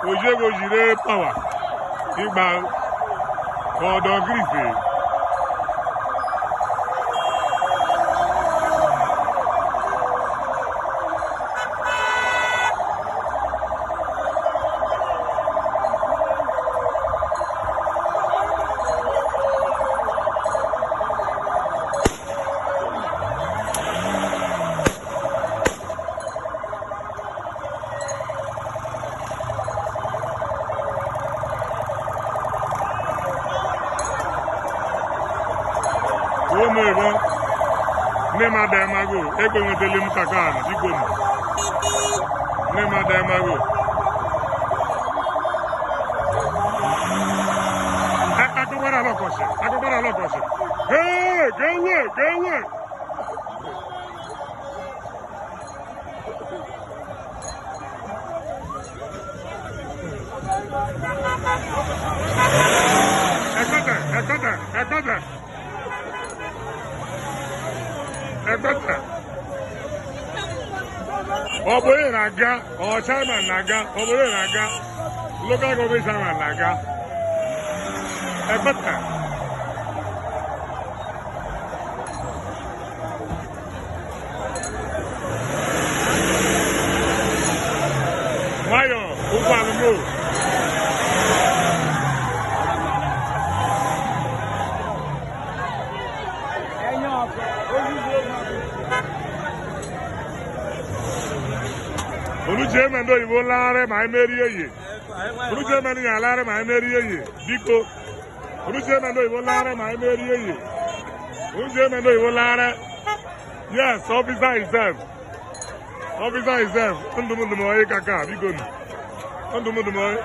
Ojego jire power. Igba ọ̀dọ̀ grife. Nema Demago, ego nwetele m kakana, biko m. Nema Demago. Akụgbara alọkọsị. Ga-enwe. Ekpete. Ebeta. Oboye Naga, or Chairman Naga, Oboye Naga, local government Chairman Naga. Ebeta. Mayo, Upalumu. Olujemen do Iwo Lare ma emeri eye. Olujemen ya Lare ma emeri eye. Biko. Olujemen do Iwo Lare ma emeri eye. Olujemen do Iwo Lare. Yes, officer himself. Officer himself. Ndumudumo e kaka biko ni. Ndumudumo e.